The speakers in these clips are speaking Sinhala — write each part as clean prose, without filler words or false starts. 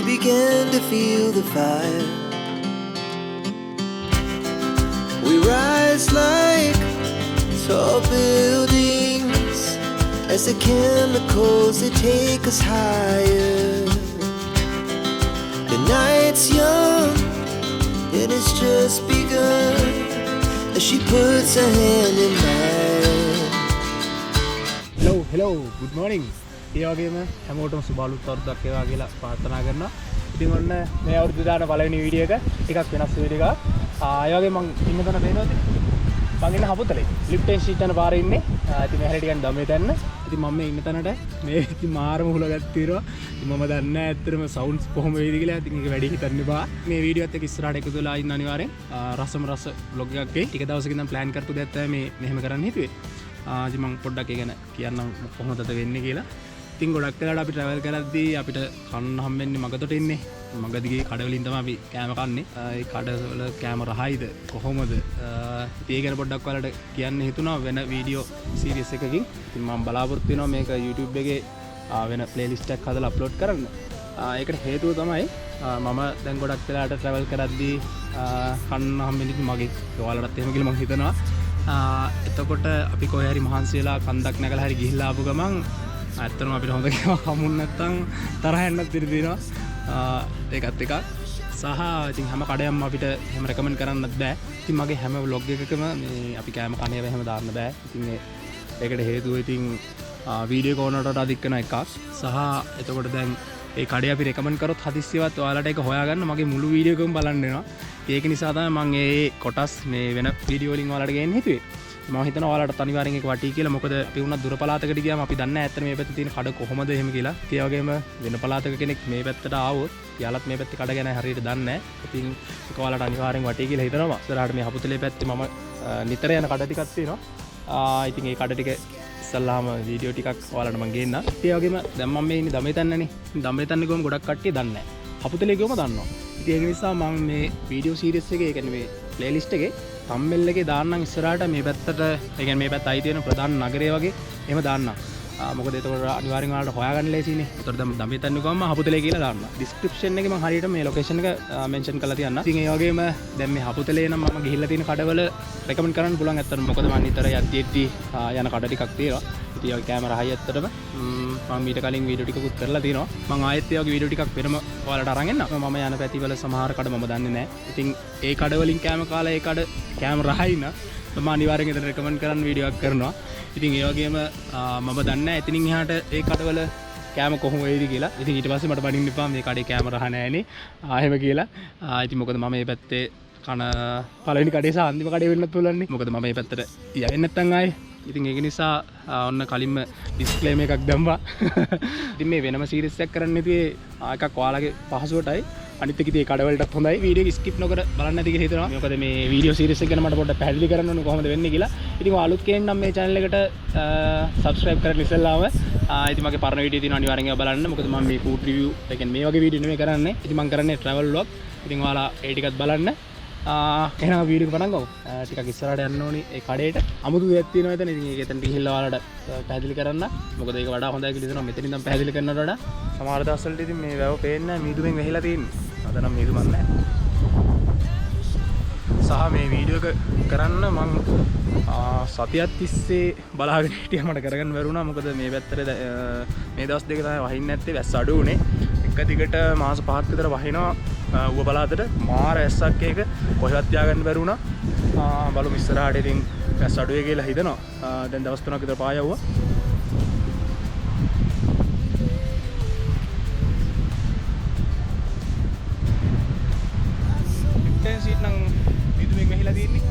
we began to feel the fire. We rise like tall buildings as the chemicals they take us higher. The night's young and it's just begun as she puts her hand in mine. Hello, good morning. ඒ වගේම හැමෝටම සුබ අලුත් අවුරුද්දක් වේවා කියලා ප්‍රාර්ථනා කරනවා. ඉතින් ඔන්න මේ අවුරුද්ද දාන පළවෙනි වීඩියෝ එක ටිකක් වෙනස් වීඩියෝ එකක්. ඒ වගේ මම ඉන්න තැන පේනවද? මම ඉන්නේ හපුතලේ. ලිප්ටන් ස්ට්‍රීට් යන පාරේ ඉන්නේ. ඉතින් මේ හැරේ ටිකක් දම්බෙතැන්න. ඉතින් මම මේ ඉන්න තැනට මේ ඉතින් මාරම හුලගත් තියනවා. ඉතින් මම දන්නේ නැහැ ඇත්තටම සවුන්ඩ්ස් කොහොම වෙයිද කියලා. ඉතින් ඒක වැඩි හිතන්න එපා. මේ වීඩියෝත් එක්ක ඉස්සරහට එකතු වෙලා ඉන්න අනිවාර්යෙන්. රස vlog එකක් වෙයි. ටික දවසකින් ඉඳන් ප්ලෑන් කරපු දෙයක් තමයි මේ මෙහෙම කරන්න හිතුවේ. ඉතින් මම පොඩ්ඩක් ඒ ගැන කියන්නම් කොහොමද වෙන්නේ කියලා. ඉතින් ගොඩක් වෙලාවට අපි ට්‍රැවල් කරද්දී අපිට කන්න හම්බෙන්නේ මගතොට ඉන්නේ. මගදිගේ කඩවලින් තමයි අපි කෑම කන්නේ. ඒ කඩවල කෑම රහයිද කොහොමද? ඉතින් ඒ ගැන පොඩ්ඩක් ඔයාලට කියන්න හිතුණා වෙන වීඩියෝ සීරීස් එකකින්. ඉතින් මම බලාපොරොත්තු වෙනවා මේක YouTube එකේ වෙන ප්ලේලිස්ට් එකක් හදලා අප්ලෝඩ් කරන්න. ඒකට හේතුව තමයි මම දැන් ගොඩක් වෙලාවට ට්‍රැවල් කරද්දී කන්න හම්බෙන්නේ මගේ. ඔයාලටත් එහෙම කියලා මම හිතනවා. එතකොට අපි කොහේ හරි මහන්සි වෙලා කන්දක් නැගලා හරි ගිහිල්ලා ආපු ගමන් ඇත්තටම අපිට හොඳ කෑමක් හම්බුනේ නැත්නම් තරහ යන්නත් ඉඩ තියෙනවා. ඒකත් එකක්. සහ ඉතින් හැම කඩයක්ම අපිට එහෙම රෙකමන්ඩ් කරන්නත් බෑ. ඉතින් මගේ හැම vlog එකකම මේ අපි කෑම කන ඒවා එහෙම දාන්න බෑ. ඉතින් ඒකට හේතුව ඉතින් වීඩියෝ කෝනටට අධික කරන එකක්. සහ එතකොට දැන් ඒ කඩේ අපි රෙකමන්ඩ් කරොත් හදිස්සියවත් ඔයාලට ඒක හොයාගන්න මගේ මුළු වීඩියෝ එකම බලන්න වෙනවා. ඒක නිසා තමයි මම ඒ කොටස් මේ වෙන වීඩියෝ වලින් ඔයාලට ගේන්න හිතුවේ. මම හිතනවා ඔයාලට අනිවාර්යෙන් ඒක වටී කියලා. මොකද අපි වුණත් දුර පළාතකට ගියාම අපි දන්නේ නැහැ ඇත්තට මේ පැත්තේ තියෙන කඩ කොහොමද එහෙම කියලා. ඒ වගේම වෙන පළාතක කෙනෙක් මේ පැත්තට ආවොත් එයාලත් මේ පැත්තේ කඩ ගැන හරියට දන්නේ නැහැ. ඉතින් ඒක ඔයාලට අනිවාර්යෙන් වටී කියලා හිතනවා. ඉස්සරහට මේ හපුතලේ පැත්තේ මම නිතර යන කඩ ටිකක් තියෙනවා. ඉතින් ඒ කඩ ටික ඉස්සල්ලාම වීඩියෝ ටිකක් ඔයාලට මම ගේන්නම්. ඒ වගේම දැන් මම මේ ඉන්නේ දඹේතැන්නනේ. දඹේතැන්න ගොම ගොඩක් කට්ටිය දන්නේ නැහැ. හපුතලේ ගොම දන්නවා. ඉතින් ඒක නිසා මම මේ වීඩියෝ සීරීස් එකේ ඒ කියන්නේ මේ ප්ලේලිස්ට් එකේ තම්බෙල් එකේ දාන්නම් ඉස්සරහට මේ පැත්තට ඒ කියන්නේ මේ පැත්ත අයි තියෙන ප්‍රධාන නගරය වගේ එහෙම දාන්නම්. මොකද එතකොට අනිවාර්යෙන් ඔයාලට හොයාගන්න ලේසියිනේ. එතකොට දැන් දඹේතැන්න ගොම හපුතලේ කියලා දාන්න. ඩිස්ක්‍රිප්ෂන් එකේ මම හරියට මේ ලොකේෂන් එක මෙන්ෂන් කරලා තියන්න. ඉතින් ඒ වගේම දැන් මේ හපුතලේ නම් මම ගිහිල්ලා තියෙන කඩවල රෙකමන්ඩ් කරන්න පුළුවන් ඇත්තට. මොකද මම නිතර යද්දී යන කඩ ටිකක් තියෙනවා. ඉතින් ඒ කැමරා හයි ඇත්තටම මම ඊට කලින් වීඩියෝ ටිකකුත් කරලා තිනවා. මම ආයෙත් ඒ වගේ වීඩියෝ ටිකක් වෙනම ඔයාලට අරන් එන්නම්. මම යන පැතිවල සමහර කඩ මම දන්නේ නැහැ. ඉතින් ඒ කඩ වලින් කැම කාලා ඒ කඩ කැම රහයි න මම අනිවාර්යෙන් එතන රෙකමන්ඩ් කරන්න වීඩියෝ එකක් කරනවා. ඉතින් ඒ වගේම මම දන්නේ නැහැ එතනින් එහාට ඒ කඩවල කැම කොහොම වෙයිද කියලා. ඉතින් ඊට පස්සේ මට බඩින්න එපා මේ කඩේ කැම රහ නැහැනේ. ආයෙම කියලා. ඉතින් මොකද මම මේ පැත්තේ කන පළවෙනි කඩේ සහ අන්තිම කඩේ වෙන්නත් පුළුවන්නේ. මොකද මම මේ පැත්තට යන්නේ නැත්තම් ආයේ. ඉතින් ඒක නිසා ඔන්න කලින්ම ඩිස්ක්ලේමර් එකක් දැම්මා. ඉතින් මේ වෙනම සීරීස් එකක් කරන්න ඉතින් එකක් ඔයාලගේ පහසුවටයි. අනිත් එක ඉතින් ඒ කඩවලටත් හොඳයි. වීඩියෝ එක ස්කිප් නොකර බලන්න ඇති කියලා හිතනවා. මොකද මේ වීඩියෝ සීරීස් එක ගැන මට පොඩ්ඩක් පැහැදිලි කරන්න ඕනේ කොහොමද වෙන්නේ කියලා. ඉතින් ඔය අලුත් කෙනෙක් නම් මේ channel එකට subscribe කරලා ඉස්සෙල්ලාම ඉතින් මගේ පරණ වීඩියෝ තියෙනවා අනිවාර්යෙන් ඒවා බලන්න. මොකද මම මේ food review ඒ කියන්නේ මේ වගේ වීඩියෝ නෙමෙයි කරන්නේ. ඉතින් මම කරන්නේ travel vlog. ඉතින් ඔයාලා ඒ ටිකත් බලන්න. එහෙනම් වීඩියෝ එක පටන් ගමු. ටිකක් ඉස්සරහට යන්න ඕනි ඒ කඩේට. අමුතු දෙයක් තියෙනවා එතන. ඉතින් ඒක එතනට ගිහිල්ලා ඔයාලට පැහැදිලි කරන්න. මොකද ඒක වඩා හොඳයි කියලා හිතනවා. මෙතනින් නම් පැහැදිලි කරනවට වඩා සමහර දවස්වලට ඉතින් මේ වැව පේන්නේ නැහැ. මීදුමෙන් වැහිලා තියෙන්නේ. අද නම් මීදුමක් නැහැ. සහ මේ වීඩියෝ එක කරන්න මම සතියක් තිස්සේ බලාගෙන හිටියා. මට කරගන්න බැරුණා. මොකද මේ පැත්තට මේ දවස් දෙක තමයි වහින්නේ නැත්තේ. වැස්ස අඩු උනේ. එක දිගට මාස 5ක් විතර වහිනවා. ඌව බලාතට මාර ඇස්සක් එක කොහෙවත් තියාගන්න බැරි වුණා. බලමු ඉස්සරහට ඉතින් වැස්ස අඩුවේ කියලා හිතනවා. දැන් දවස් 3ක් විතර පායවුවා. ලිප්ටන් සීට් නම් විදුමෙන් වැහිලා තියෙන්නේ.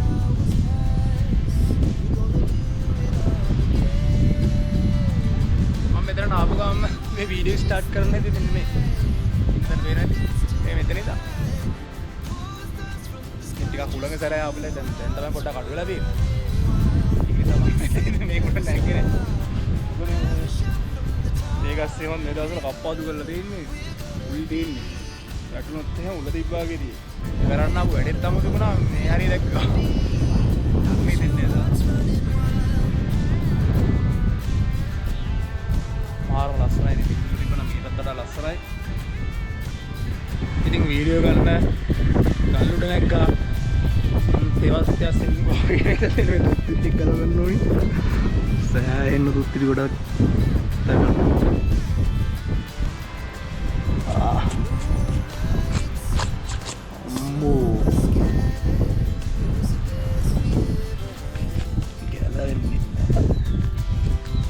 මම මෙතන ආපු ගමන් මේ වීඩියෝ ස්ටාර්ට් කරන්න ඉතින් මේ ඉතින් වෙනද මේ මෙතන ඉඳන් ටිකක් උලඟ සැරය ආපුලා දැන් තමයි පොඩ්ඩක් අඩු වෙලා තියෙන්නේ. මේක උඩ නැගිනේ. ඒකස්සේ මම මේ දවස්වල කප්පාදු කරලා තියෙන්නේ. උල් තියෙන්නේ. වැටුනොත් එහෙම උල තිබ්බාගේදී. කරන්න ආපු වැඩෙත් අමුතු වුණා. මේ හරිය දැක්කා. මේ දෙන්නේ නේද? මාර ලස්සනයි. තිබුණා මේ පැත්තට ලස්සනයි. ඉතින් වීඩියෝ ගන්න ගල්ලුඩ නැග්ගා තේවස්ත්‍ය අස්සෙන් වගේ මේ දුත්තිටි ගලවන්න ඕනේ සෑහෙන්න දුත්තිටි ගොඩක් අම්මෝ ගැලවෙන්නේ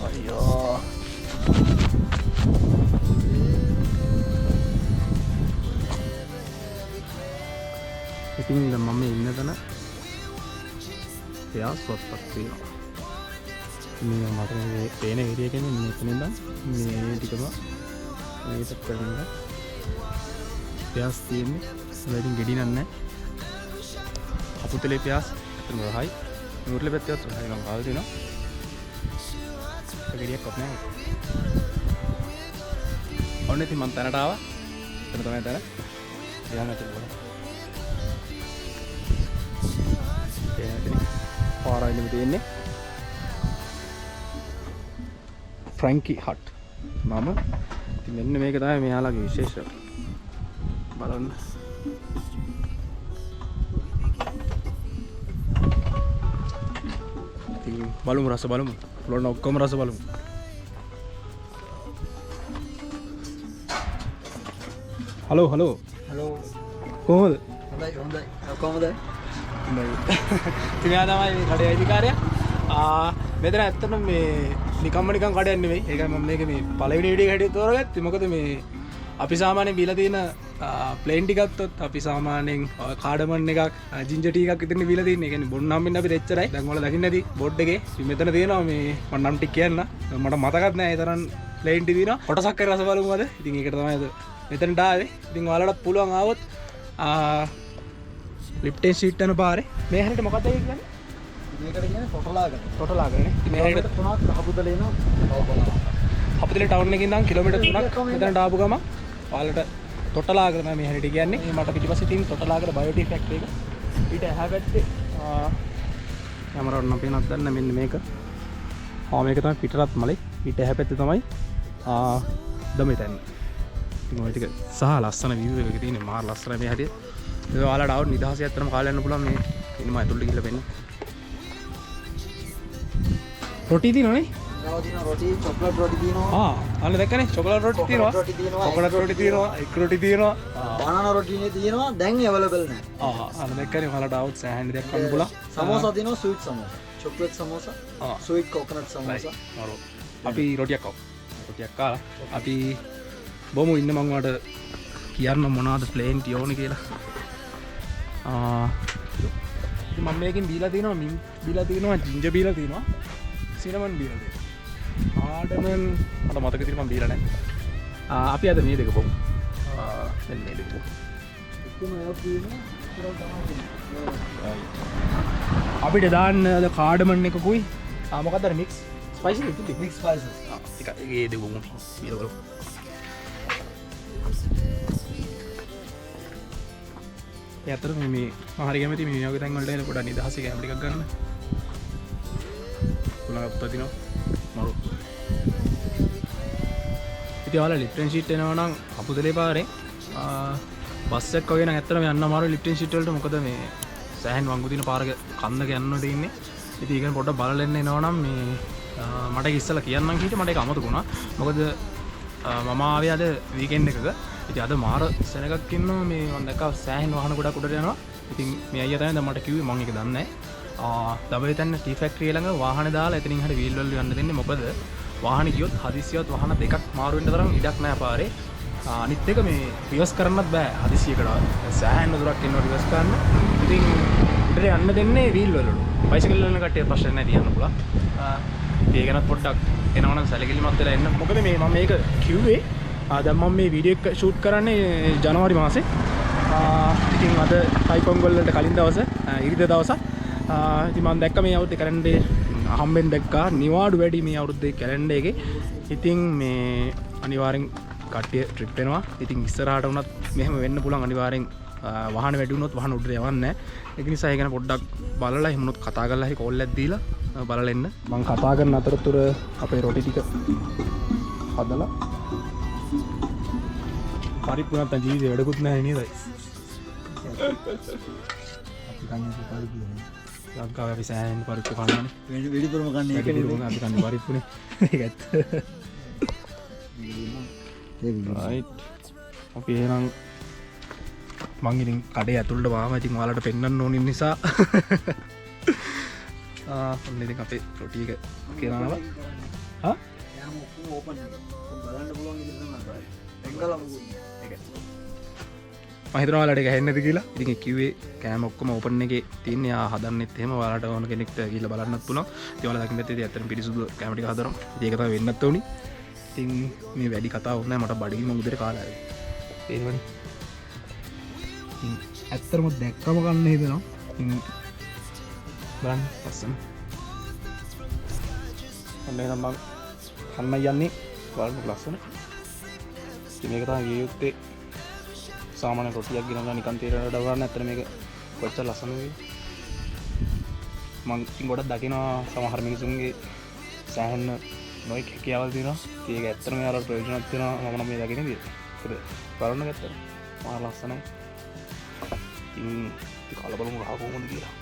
අයියෝ ඉතින් මම ඉන්න තැන එයාස් වත්තක් තියෙනවා මේ මට පේන ඒරියා කියන්නේ මෙතන ඉඳන් මේ ටිකම මේකට කරන්න එයාස් තියෙන්නේ වැඩින් ගෙඩි නන්නේ හපුතලේ එයාස් අතන රහයි නුවරඑලිය පැත්තට රහයි නම් කාල් දෙනවා ගෙඩියක් වත් නැහැ ඔන්න ඉතින් මම තැනට ආවා එතන තමයි තැන එයාම ඇතුළට බලන්න පාරයිලම තියෙන්නේ ෆ්‍රැන්කි හට් මම ඉතින් මෙන්න මේක තමයි මෙයාලගේ විශේෂය බලන්න ඉතින් බලමු රස බලමු පුළුවන් ඔක්කොම රස බලමු හලෝ හලෝ හලෝ කොහොමද හොඳයි හොඳයි කොහමද ඉතින් එයා තමයි මේ කඩේ අයිතිකාරයා මෙතන ඇත්තටම මේ නිකම්ම නිකන් කඩයක් නෙවෙයි ඒකයි මම මේක මේ පළවෙනි වීඩියෝ එක හැටියට තෝරගත්තේ මොකද මේ අපි සාමාන්‍යයෙන් බීලා තියෙන ප්ලේන් ටික ගත්තොත් අපි සාමාන්‍යයෙන් කාඩමන් එකක් ජින්ජර් ටී එකක් විතරනේ බීලා තියෙන්නේ. ඒ කියන්නේ බොන්න හම්බෙන්නේ අපිට එච්චරයි. දැන් ඔයාලා දකින්න ඇති බෝඩ් එකේ මෙතන තියෙනවා මේ මම නම් ටික කියන්න. මට මතකත් නෑ ඒ තරම් ප්ලේන් ටී තියෙනවා. කොටසක් කරලා රස බලමු අද. ඉතින් ඒකට තමයි අද මෙතනට ආවේ. ඉතින් ඔයාලට පුළුවන් ආවොත් ලිප්ටන් ස්ට්‍රීට් යන පාරේ මේ හැරෙට මොකක්ද ඒ කියන්නේ? මේකට කියන්නේ කොටලාගන. කොටලාගනේ. ඉතින් මේ හැරෙට 3ක් හපුතලේ එනවා. හපුතලේ ටවුන් එකකින් ඉඳන් කිලෝමීටර් 3ක් මෙතනට ආපු ගම ඔයාලට තොටලාගර තමයි මේ හැරෙට කියන්නේ. මට පිටිපස්සේ තියෙන තොටලාගර බයෝටි ෆැක්ටරි එක. ඊට එහා පැත්තේ කැමරාවට නම් පේනවද දන්නේ මෙන්න මේක. මේක තමයි පිටරත් මලේ. ඊට එහා පැත්තේ තමයි දඹතෙන්න. ඉතින් ඔය ටික සහ ලස්සන view එකක තියෙන මාර ලස්සන මේ හැටි. ඒ ඔයාලට ආවොත් නිදහසේ ඇත්තටම කාලය යන්න පුළුවන් මේ ඉන්න මම ඇතුළට ගිහිල්ලා වෙන්න. රොටි තියෙනවනේ. නවදින රොටි චොක්ලට් රොටි තියෙනවා. අන්න දැක්කනේ චොකලට් රොටි තියෙනවා. කොකොනට් රොටි තියෙනවා. එක් රොටි තියෙනවා. බනානා රොටිනේ තියෙනවා. දැන් අවైలබල් නැහැ. අන්න දැක්කනේ ඔයාලට ආවොත් සෑහෙන දෙයක් ගන්න පුළුවන්. සමෝසා තියෙනවා ස්වීට් සමෝසා. චොක්ලට් සමෝසා. Sweet coconut සමෝසා. අපි රොටියක් කවමු. රොටියක් කාලා අපි බොමු ඉන්න මම ඔයාලට කියන්න මොනවද ප්ලේන් ටී ඕනේ කියලා. ඉතින් මම මේකෙන් බීලා තියෙනවා මින්ට් බීලා තියෙනවා ජින්ජර් බීලා තියෙනවා සිනමන් බීලා තියෙනවා ආඩමන් මට මතක තියෙනවා මම බීලා නැහැ අපි අද මේ දෙක බොමු මෙන්න මේ දෙක බොමු එකම එකක් තියෙනවා අපිට දාන්න අද කාඩමන් එකකුයි මොකක්ද අර මික්ස් ස්පයිසි එකක් මික්ස් ස්පයිසස් එක ඒ දෙක බොමු බීලා බලමු ඇතර මේ හරි කැමති මේ වගේ තැන් වලට එන පොඩ්ඩක් නිදහසේ කැම ටිකක් ගන්න. පුළඟක් උපදිනවා. මරු. ඉතින් ඔයාලා ලිප්ටන් ෂීට් එනවා නම් හපුතලේ පාරේ බස් එකක් වගේ නම් ඇත්තටම යන්න අමාරුයි ලිප්ටන් ෂීට් වලට මොකද මේ සෑහෙන වංගු දින පාරක කන්දක යන්නට ඉන්නේ. ඉතින් ඒක පොඩ්ඩක් බලලා එන්න එනවා නම් මේ මට ඒක ඉස්සලා කියන්නම් කීට මට ඒක අමතක වුණා. මොකද මම ආවේ අද වීකෙන්ඩ් එකක. ඉතින් අද මාර සෙනගක් ඉන්නවා මේ මම දැක්කා සෑහෙන වාහන ගොඩක් උඩට යනවා. ඉතින් මේ අයියා තමයි දැන් මට කිව්වේ මම ඒක දන්නේ නැහැ. දඹතෙන්න ටී ෆැක්ටරිය ළඟ වාහනේ දාලා එතනින් හරිය වීල් වල යන්න දෙන්නේ. මොකද වාහනේ ගියොත් හදිසියවත් වාහන දෙකක් මාරු වෙන්න තරම් ඉඩක් නැහැ පාරේ. අනිත් එක මේ රිවර්ස් කරන්නත් බෑ හදිසියකට. සෑහෙන දුරක් යනවා රිවර්ස් කරන්න. ඉතින් උඩට යන්න දෙන්නේ වීල් වලලු. බයිසිකල් වල කට්ටිය ප්‍රශ්න නැහැ තියන්න පුළුවන්. ඒ ගැනත් පොඩ්ඩක් එනවනම් සැලකිලිමත් වෙලා එන්න. මොකද මේ මම මේක කිව්වේ දැන් මම මේ වීඩියෝ එක ෂූට් කරන්නේ ජනවාරි මාසේ. ඉතින් අද ටයිකොන්ගල් වලට කලින් දවස ඉරිදා දවසක්. ඉතින් මම දැක්ක මේ අවුරුද්දේ කැලෙන්ඩරේ හම්බෙන් දැක්කා නිවාඩු වැඩි මේ අවුරුද්දේ කැලෙන්ඩර් එකේ. ඉතින් මේ අනිවාර්යෙන් කට්ටිය ට්‍රිප් වෙනවා. ඉතින් ඉස්සරහට වුණත් මෙහෙම වෙන්න පුළුවන් අනිවාර්යෙන් වාහන වැඩි වුණොත් වාහන උඩට යවන්නේ නැහැ. ඒක නිසා ඒ ගැන පොඩ්ඩක් බලලා එහෙම වුණොත් කතා කරලා හරි කෝල් එකක් දීලා බලලා එන්න. මම කතා කරන අතරතුර අපේ රොටි ටික හදලා පරිප්පු නැත්තම් ජීවිතේ වැඩකුත් නැහැ නේද? ලංකාවේ අපි සෑහෙන පරිප්පු කනවානේ. වෙඩිපුරම කන්නේ ඒක නෙවෙයි. අපි කන්නේ පරිප්පුනේ. ඒක ඇත්ත. right. අපි එහෙනම් මං ඉතින් කඩේ ඇතුළට වාම ඉතින් ඔයාලට පෙන්වන්න ඕන නිසා ඔන්න ඉතින් අපේ රොටි එක කියනවා. හා? යාම ඔක්කොම ඕපන් එක. බලන්න පුළුවන් විදිහට තමයි කරන්නේ. එංගලම ඒක. මම හිතනවා ඔයාලට ඒක ඇහෙන්නද කියලා. ඉතින් කිව්වේ කෑම ඔක්කොම ඕපන් එකේ තියෙන්නේ. ආ හදන්නෙත් එහෙම ඔයාලට ඕන කෙනෙක්ට ගිහලා බලන්නත් පුළුවන්. ඉතින් ඔයාලා දකින්න ඇත්තේ ඇත්තටම පිරිසුදු කෑම ටික හදනවා. ඉතින් ඒක තමයි වෙන්නත් ඕනි. ඉතින් මේ වැඩි කතාවක් නෑ මට බඩගින්න මුදේට කාලා ආවේ. තේරෙනවනේ. ඉතින් ඇත්තටම දැක්කම ගන්න හිතෙනවා. ඉතින් බලන්න පස්සම. අන්න එහෙනම් මම කන්න යන්නේ බලන්න ලස්සන. ඉතින් මේක තමයි ගිය යුත්තේ. සාමාන්‍ය රොටියක් ගෙනල්ලා නිකන් තේරෙන්න වඩා ගන්න. ඇත්තට මේක කොච්චර ලස්සනද වේද? මම ඉතින් ගොඩක් දකිනවා සමහර මිනිසුන්ගේ සෑහෙන නොයෙක් හැකියාවල් තියෙනවා. ඒක ඇත්තටම යාළුවා ප්‍රයෝජනවත් වෙනවා. මම නම් මේ දකින්නේ නේද? ඒක බලන්න ගත්තා. මහා ලස්සනයි. ඉතින් කලබලම ගහ කොහොමද කියලා.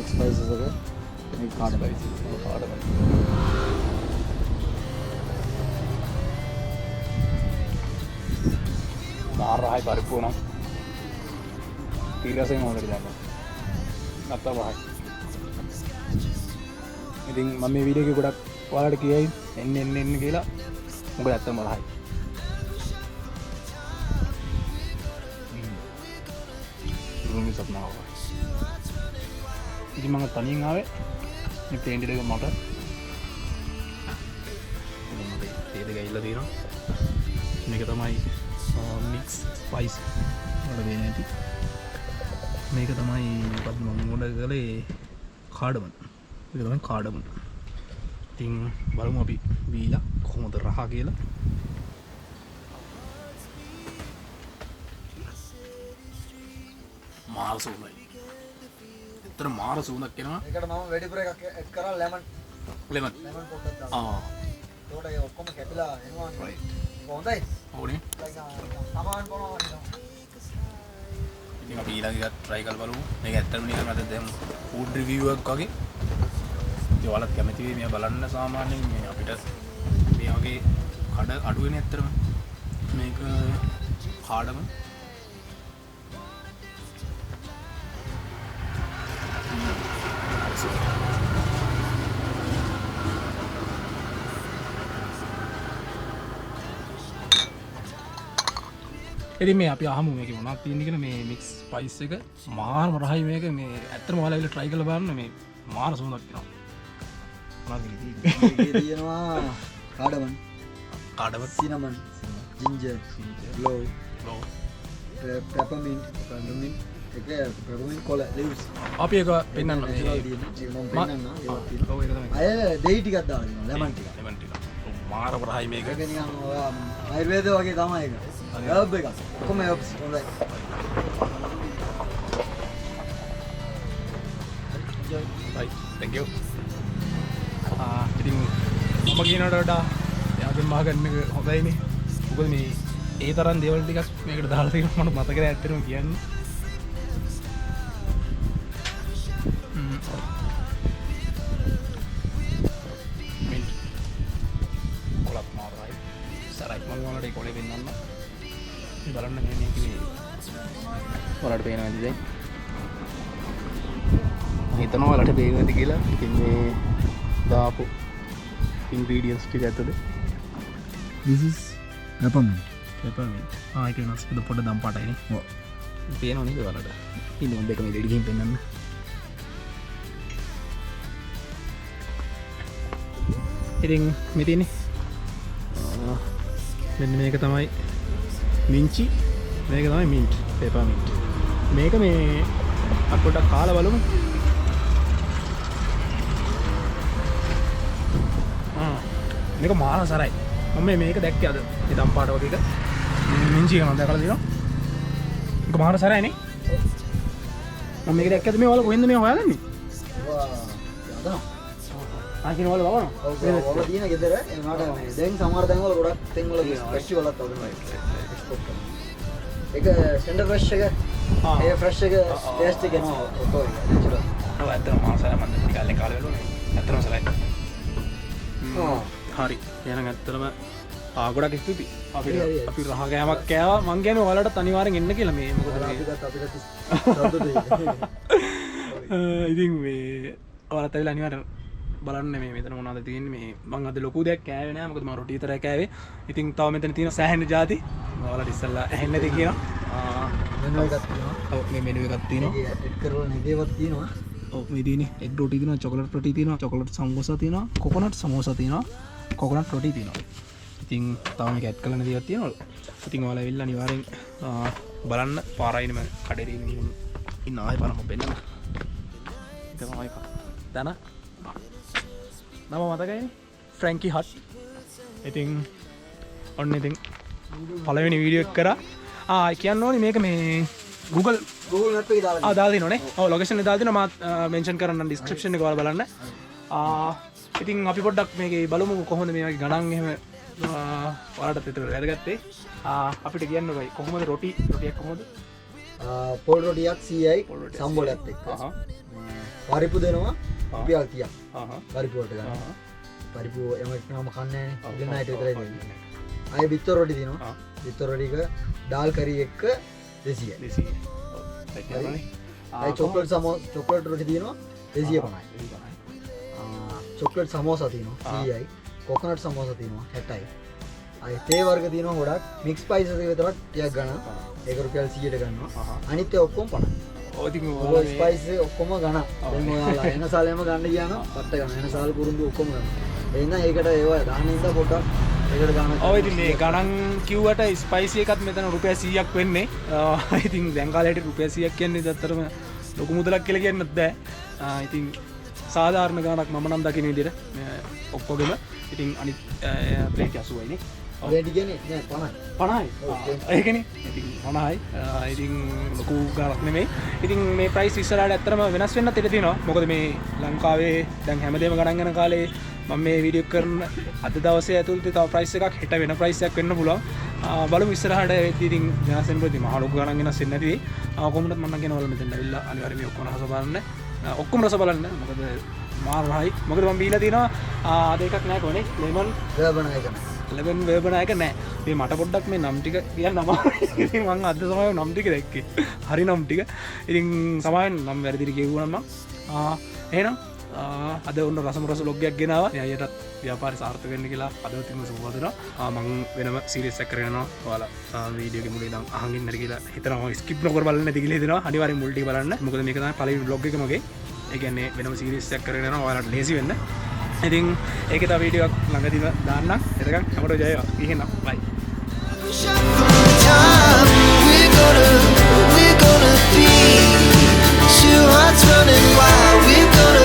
spices okay make cardamom මාරහයි පරිප්පු නම් ඊළඟට මොකද දාන්නේ නැත්නම් වහයි ඉතින් මම මේ වීඩියෝ එක ගොඩක් ඔයාලට කියයි එන්න කියලා මොකද ඇත්තම වහයි රූමි සප්නාව ඉතින් මම තනියෙන් ආවේ මේ ප්ලේන් එක මට තේද ගිහිල්ලා තියෙනවා මේක තමයි මික්ස් ස්පයිස් වල වෙන ඇති මේක තමයි මොකක්ද මම ඕඩර් කළේ කාඩමන් මේක තමයි කාඩමන් ඉතින් බලමු අපි බීලා කොහොමද රහ කියලා මාර සුවඳයි ඇත්තට මාර සුවඳක් එනවා ඒකට මම වැඩිපුර එකක් ඇඩ් කරා ලෙමන් පොඩ්ඩක් දාන්න ඒකට ඒ ඔක්කොම කැපිලා එනවා රයිට් හොඳයි ඕනේ සමාන කරනවා ඉතින් අපි ඊළඟ එකත් try කරලා බලමු මේක ඇත්තටම නිකන් අද දැන් food review එකක් වගේ ඉතින් ඔයාලත් කැමති වෙයි මේ බලන්න සාමාන්‍යයෙන් මේ අපිට මේ වගේ කඩ අඩු වෙන්නේ ඇත්තටම මේක කාඩම ඉතින් මේ අපි අහමු මේකේ මොනවද තියෙන්නේ කියලා මේ මික්ස් ස්පයිස් එක මාරම රහයි මේක මේ ඇත්තටම ඔයාලා ඉල try කරලා බලන්න මේ මාර සුවඳක් එනවා මොනවද මේකේ තියෙනවා කාඩමන් සිනමන් ජින්ජර් ලෝ peppermint ඒක peppermint කොළ leaves අපි එක පෙන්නන්න මම පෙන්නන්න අය දෙයි ටිකක් දාලා ලෙමන් ටික මාරම රහයි මේක ඒක නිකන් ආයුර්වේද වගේ තමයි ඒක herb එක කොහොම herbs හොඳයි right thank you ඉතින් මම කියනකට වඩා එයාගෙන් මාගන්න එක හොඳයිනේ මොකද මේ ඒ තරම් දේවල් ටිකක් මේකට දාලා තියෙනවා මට මතක නැහැ ඇත්තටම කියන්න mint කොලක් මාරයි සරයි මම වලට ඒ කොලේ වෙන්නන්න බලන්න මේ කිව්වේ ඔයාලට පේනවා නේද දැන් හිතනවා ඔයාලට පේනවා නේද කියලා ඉතින් මේ දාපු ingredients ටික ඇතුලේ this is peppermint ඒක වෙනස් පොඩ දම් පාටයිනේ ඔව් පේනව නේද ඔයාලට ඉතින් මම දෙක මේ දෙඩි ගිහින් පෙන්නන්න ඉතින් මේ තියෙන්නේ මෙන්න මේක තමයි මින්චි මේක තමයි mint peppermint මේක මේ අපි පොඩ්ඩක් කාලා බලමු. මේක මාන සරයි. මම මේක දැක්කේ අද. මේ දම්පාට වගේ එක. මින්චි එක මම දැකලා තියෙනවා. මේක මාන සරයිනේ. මම මේක දැක්කද මේ වල කොහෙන්ද මේ හොයාගන්නේ? යදනවා. ආකින වල බලනවා. ඔව් වල තියෙන ගෙදර එනවාට මේ දැන් සමහර තැන් වල ගොඩක් තැන් වල ෆෙස්ටිවල් එකක් වදිනවා එක්ස්පෝර්ට් කරනවා. ඒක ස්ටෑන්ඩඩ් ෆ්‍රෙෂ් එක ඒ ෆ්‍රෙෂ් එක ටේස්ට් එක නෝ ඔතෝ එක නැචරල්. ඔව් ඇත්තටම මාසාර මම ටිකල්ලේ කාලේ වෙලුනේ. ඇත්තටම සලයි. හරි. එහෙනම් ඇත්තටම ගොඩක් ස්තුතියි. අපි රහ කෑමක් කෑවා. මං කියන්නේ ඔයාලට අනිවාර්යෙන් එන්න කියලා මේ මොකද මේ අපිට සතුටුයි. ඉතින් මේ ඔයාලත් ඇවිල්ලා අනිවාර්යෙන් බලන්න මේ මෙතන මොනවද තියෙන්නේ මේ මං අද ලොකු දෙයක් කෑවේ නෑ මොකද මම රොටි විතරයි කෑවේ. ඉතින් තව මෙතන තියෙන සෑහෙන જાති. ඔයාලට ඉස්සෙල්ලා ඇහෙන්නේ නැති කියනවා. මෙනු එකක් තියෙනවා. ඔව් මේ මෙනු එකක් තියෙනවා. ඒක එඩ් කරලා නැගේවත් තියෙනවා. ඔව් මේ තියෙන්නේ එග් රොටි තියෙනවා, චොකලට් රොටි තියෙනවා, චොකලට් සමෝසා තියෙනවා, කොකොනට් සමෝසා තියෙනවා, කොකොනට් රොටි තියෙනවා. ඉතින් තව මේක ඇඩ් කරලා නැතිවක් තියෙනවලු. ඉතින් ඔයාලා ඇවිල්ලා අනිවාර්යෙන් බලන්න පාරයිනම කඩේ ඉන්න ආයෙ බලමු බෙන්නම. ඒක තමයි එක. දන නම මතකයිනේ ෆ්‍රැන්කි හට්. ඉතින් ඔන්න ඉතින් පළවෙනි වීඩියෝ එක කරා. කියන්න ඕනේ මේක මේ Google Map එකේ දාලා දාලා දිනවනේ. ඔව් ලොකේෂන් එක දාලා දිනවා මම මෙන්ෂන් කරන්නම් ඩිස්ක්‍රිප්ෂන් එක ඔයාලා බලන්න. ඉතින් අපි පොඩ්ඩක් මේකේ බලමු කොහොමද මේ වගේ ගණන් එහෙම ඔයාලටත් ඒතර වැදගත්තේ. අපිට කියන්න බයි කොහොමද රොටියක් කොහොමද? පොල් රොටියක් 100යි සම්බෝලයත් එක්ක. පරිප්පු දෙනවා රුපියල් 30ක්. පරිප්පු වලට ගන්න. පරිප්පු එම එක්කම කන්නේ නැහැ. දෙන්න හිට විතරයි දෙන්නේ. ආයේ බිත්තර රොටි දෙනවා. බිත්තර රොටික ඩාල් කරි එක්ක 200යි. චොක්ලට් රොටි තියෙනවා 250යි. චොක්ලට් සමෝසා තියෙනවා 100යි. කොකොනට් සමෝසා තියෙනවා 60යි. අයි තේ වර්ග තියෙනවා ගොඩක්. මික්ස් ස්පයිසස් එක විතරක් ටිකක් ගන්න. ඒක රුපියල් 100ට ගන්නවා. අනිත් ඒවා ඔක්කොම 50යි. ඔය ඉතින් ඔය ස්පයිස් ඔක්කොම ගන්න. දැන් ඔයාලා එන සාලෙම ගන්න ගියා නම් පට්ට ගන්න. එන සාල් කුරුඳු ඔක්කොම ගන්න. එහෙනම් ඒකට ඒවා දාන්න ඉඳලා පොඩ්ඩක් ඒකට ගන්න. ඔව් ඉතින් මේ ගණන් කිව්වට ස්පයිසි එකත් මෙතන රුපියල් 100ක් වෙන්නේ. ඉතින් දැන් කාලේට රුපියල් 100ක් කියන්නේ ඇත්තටම ලොකු මුදලක් කියලා කියන්නත් බෑ. ඉතින් සාධාරණ ගණනක් මම නම් දකින විදිහට ඔක්කොගෙම. ඉතින් අනිත් ප්ලේට් 80යි නේ. වැඩි කියන්නේ නෑ 50යි. 50යි. ඒකනේ. ඉතින් 50යි. ඉතින් ලොකු ගාණක් නෙමෙයි. ඉතින් මේ ප්‍රයිස් ඉස්සරහට ඇත්තටම වෙනස් වෙන්නත් ඉඩ තියෙනවා. මොකද මේ ලංකාවේ දැන් හැමදේම ගණන් යන කාලේ මම මේ වීඩියෝ කරන අද දවසේ ඇතුළතේ තව ප්‍රයිස් එකක් හෙට වෙන ප්‍රයිස් එකක් වෙන්න පුළුවන්. බලමු ඉස්සරහට වෙද්දී ඉතින් වෙනස් වෙන්න පුළුවන්. මහ ලොකු ගණන් වෙනස් වෙන්නේ නැති වෙයි. කොහොමද මම නම් කියනවා වල මෙතන ඇවිල්ලා අනිවාර්යයෙන් මේ ඔක්කොම රස බලන්න. ඔක්කොම රස බලන්න. මොකද මාර රහයි. මොකද මම බීලා තියෙනවා ආද එකක් නෑ කොනේ. ලෙමන් ගබන එක නෑ. ලැබෙන වේබනායක නෑ. මේ මට පොඩ්ඩක් මේ නම් ටික කියන්න අමාරුයි. ඉතින් මම අද තමයි නම් ටික දැක්කේ. හරි නම් ටික. ඉතින් සමාවෙන් නම් වැරදිට කියුවා නම් එහෙනම් අද ඔන්න රසම රස ලොග් එකක් ගෙනාවා. මේ අයියටත් ව්‍යාපාරය සාර්ථක වෙන්න කියලා අදවතින්ම සුබ දෙනවා. මම වෙනම සීරීස් එකක් කරගෙන යනවා. ඔයාලා වීඩියෝ එකේ මුල ඉඳන් අහන් ඉන්න කියලා හිතනවා. මම ස්කිප් නොකර බලන්න නැති කියලා හිතනවා. අනිවාර්යෙන් මුල් ටික බලන්න. මොකද මේක තමයි පළවෙනි vlog එක මගේ. ඒ කියන්නේ වෙනම සීරීස් එකක් කරගෙන යනවා. ඔයාලට ලේසි වෙන්න. ඉතින් ඒක තව වීඩියෝ එකක් ළඟදීම දාන්නම්. එතකන් හැමෝටම ජය වේවා. ඉහෙනම් බයි. We're gonna be two hearts running wild. We're gonna